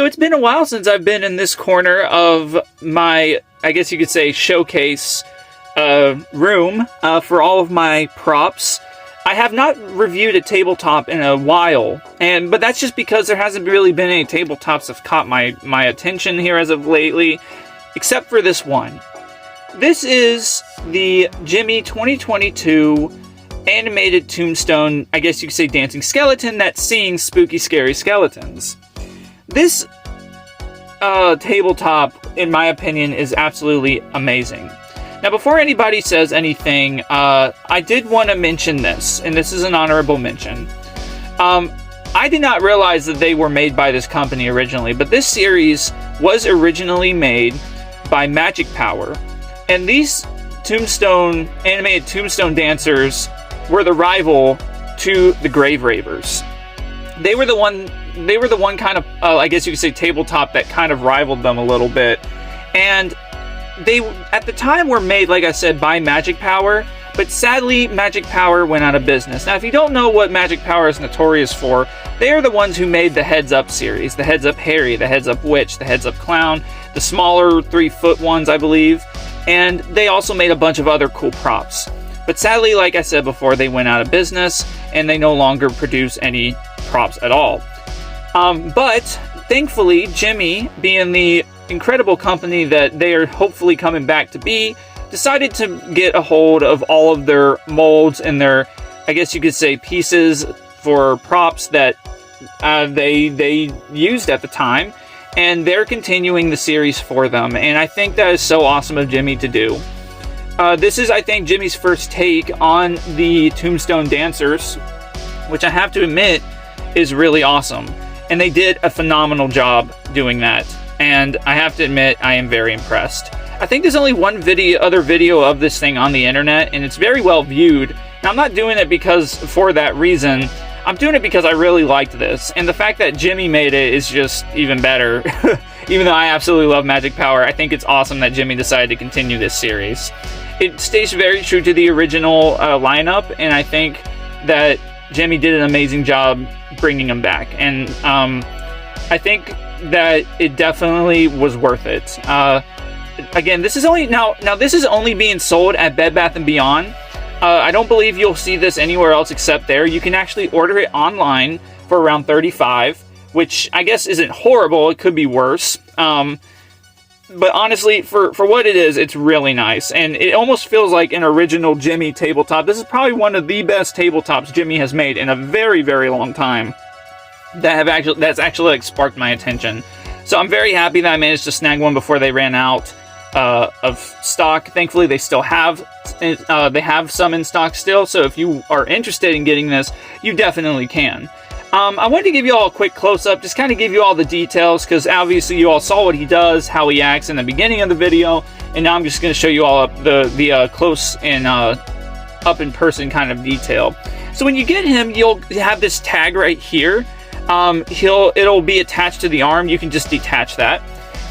it's been a while since I've been in this corner of my, I guess you could say, showcase room for all of my props. I have not reviewed a tabletop in a while, but that's just because there hasn't really been any tabletops that have caught my attention here as of lately, except for this one. This is the Gemmy 2022 animated Tombstone, I guess you could say dancing skeleton that's seeing spooky, scary skeletons. This tabletop, in my opinion, is absolutely amazing. Now, before anybody says anything, I did want to mention this, and this is an honorable mention. I did not realize that they were made by this company originally, but this series was originally made by Magic Power, and these animated Tombstone dancers were the rival to the Grave Ravers. They were the one kind of, I guess you could say, tabletop that kind of rivaled them a little bit, and they, at the time, were made, like I said, by Magic Power, but sadly, Magic Power went out of business. Now, if you don't know what Magic Power is notorious for, they are the ones who made the Heads Up series, the Heads Up Harry, the Heads Up Witch, the Heads Up Clown, the smaller 3-foot ones, I believe, and they also made a bunch of other cool props. But sadly, like I said before, they went out of business, and they no longer produce any props at all. But, thankfully, Gemmy, being the incredible company that they are hopefully coming back to be, decided to get a hold of all of their molds and their, I guess you could say, pieces for props that they used at the time, and they're continuing the series for them, and I think that is so awesome of Gemmy to do. This is, I think, Gemmy's first take on the Tombstone dancers, which I have to admit is really awesome, and they did a phenomenal job doing that. And I have to admit, I am very impressed. I think there's only one other video of this thing on the internet, and it's very well viewed. Now, I'm not doing it for that reason. I'm doing it because I really liked this. And the fact that Gemmy made it is just even better. Even though I absolutely love Magic Power, I think it's awesome that Gemmy decided to continue this series. It stays very true to the original lineup, and I think that Gemmy did an amazing job bringing them back. And I think that it definitely was worth it. Again, this is only now this is only being sold at Bed Bath & Beyond. I don't believe you'll see this anywhere else except there. You can actually order it online for around $35, which I guess isn't horrible. It could be worse. But honestly, for what it is, it's really nice. And it almost feels like an original Gemmy tabletop. This is probably one of the best tabletops Gemmy has made in a very, very long time. That's actually like sparked my attention. So I'm very happy that I managed to snag one before they ran out of stock. Thankfully, they still have some in stock still. So if you are interested in getting this, you definitely can. I wanted to give you all a quick close-up, just kind of give you all the details, because obviously you all saw what he does, how he acts in the beginning of the video, and now I'm just going to show you all the close and up in person kind of detail. So when you get him, you'll have this tag right here. It'll be attached to the arm. You can just detach that.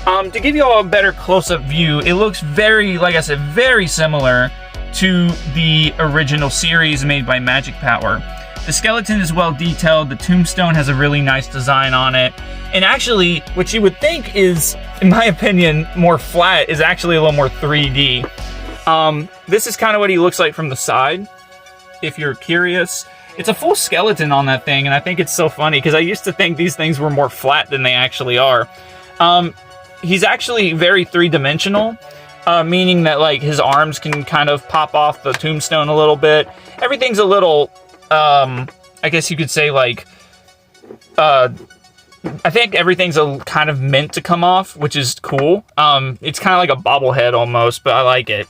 To give you all a better close-up view, it looks very, like I said, very similar to the original series made by Magic Power. The skeleton is well detailed. The tombstone has a really nice design on it. And actually, what you would think is, in my opinion, more flat is actually a little more 3D. This is kind of what he looks like from the side, if you're curious. It's a full skeleton on that thing, and I think it's so funny, because I used to think these things were more flat than they actually are. He's actually very three-dimensional, meaning that like his arms can kind of pop off the tombstone a little bit. Everything's a little, I guess you could say, like, I think everything's kind of meant to come off, which is cool. It's kind of like a bobblehead almost, but I like it.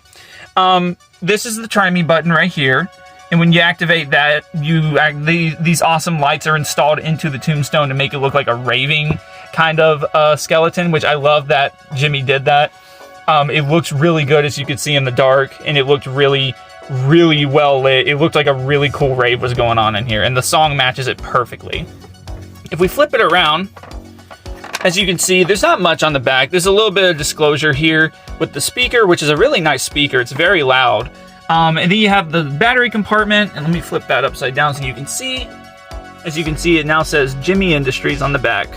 This is the Try Me button right here. And when you activate that, these awesome lights are installed into the tombstone to make it look like a raving kind of skeleton, which I love that Gemmy did that. It looks really good, as you can see in the dark, and it looked really, really well lit. It looked like a really cool rave was going on in here, and the song matches it perfectly. If we flip it around, as you can see, there's not much on the back. There's a little bit of disclosure here with the speaker, which is a really nice speaker. It's very loud. And then you have the battery compartment, and let me flip that upside down so you can see. As you can see, it now says Gemmy Industries on the back.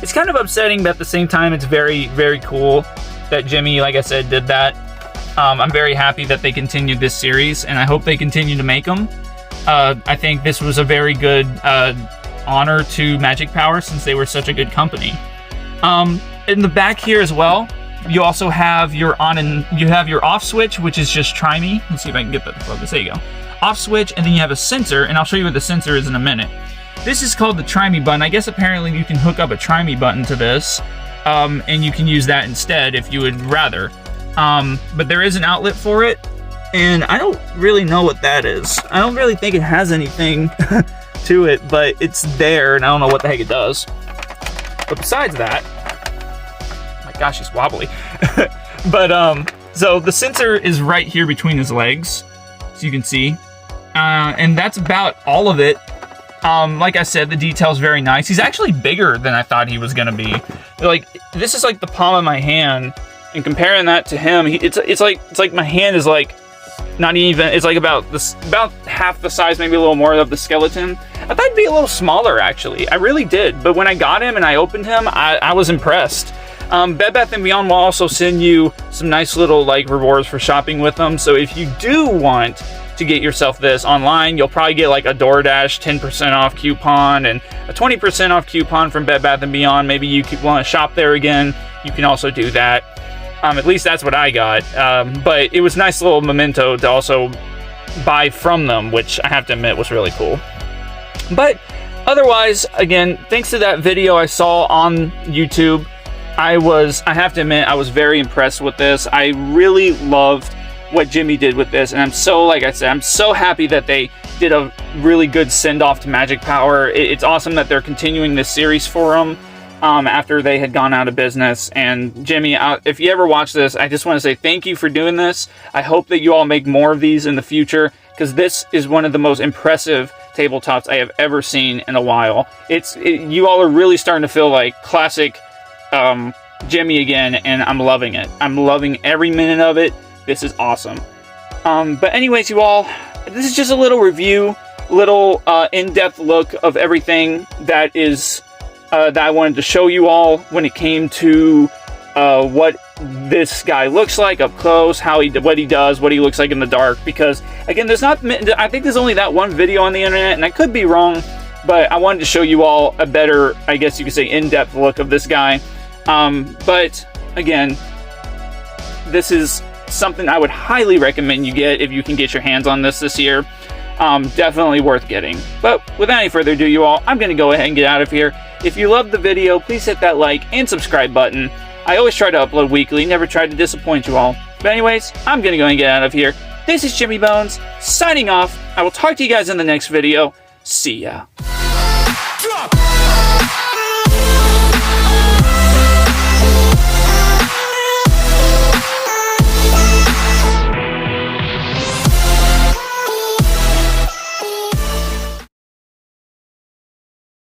it's kind of upsetting, but at the same time, it's very, very cool that Gemmy, like I said, did that. I'm very happy that they continued this series, and I hope they continue to make them. I think this was a very good honor to Magic Power, since they were such a good company. In the back here as well, you also have your on and you have your off switch, which is just try me. Let's see if I can get that to focus. There you go. Off switch, and then you have a sensor, and I'll show you what the sensor is in a minute. This is called the try me button. I guess apparently you can hook up a try me button to this, and you can use that instead if you would rather. But there is an outlet for it, and I don't really know what that is. I don't really think it has anything to it, but it's there, and I don't know what the heck it does. But besides that, oh my gosh, he's wobbly. But so the sensor is right here between his legs, so you can see, and that's about all of it. Like I said, the detail's very nice. He's actually bigger than I thought he was gonna be. Like, this is like the palm of my hand, and comparing that to him, it's like my hand is like not even. It's like about half the size, maybe a little more of the skeleton. I thought he'd be a little smaller, actually. I really did. But when I got him and I opened him, I was impressed. Bed Bath & Beyond will also send you some nice little like rewards for shopping with them. So if you do want to get yourself this online, you'll probably get like a DoorDash 10% off coupon and a 20% off coupon from Bed Bath & Beyond. Maybe you want to shop there again, you can also do that. At least that's what I got. But it was a nice little memento to also buy from them, which I have to admit was really cool. But otherwise, again, thanks to that video I saw on YouTube, I have to admit, I was very impressed with this. I really loved what Gemmy did with this, and I'm so, like I said, I'm so happy that they did a really good send-off to Magic Power. It's awesome that they're continuing this series for them after they had gone out of business. And Gemmy, if you ever watch this, I just want to say thank you for doing this. I hope that you all make more of these in the future, because this is one of the most impressive tabletops I have ever seen in a while. You all are really starting to feel like classic Gemmy again, and I'm loving it. I'm loving every minute of it. This is awesome. But anyways, you all, this is just a little review, little in-depth look of everything that I wanted to show you all when it came to what this guy looks like up close, what he does, what he looks like in the dark. Because again, I think there's only that one video on the internet, and I could be wrong, but I wanted to show you all a better, I guess you could say, in-depth look of this guy. But again, this is something I would highly recommend you get if you can get your hands on this year. Definitely worth getting. But without any further ado, you all, I'm going to go ahead and get out of here. If you loved the video, please hit that like and subscribe button. I always try to upload weekly, never tried to disappoint you all. But anyways, I'm going to go and get out of here. This is Jimmy Bones, signing off. I will talk to you guys in the next video. See ya.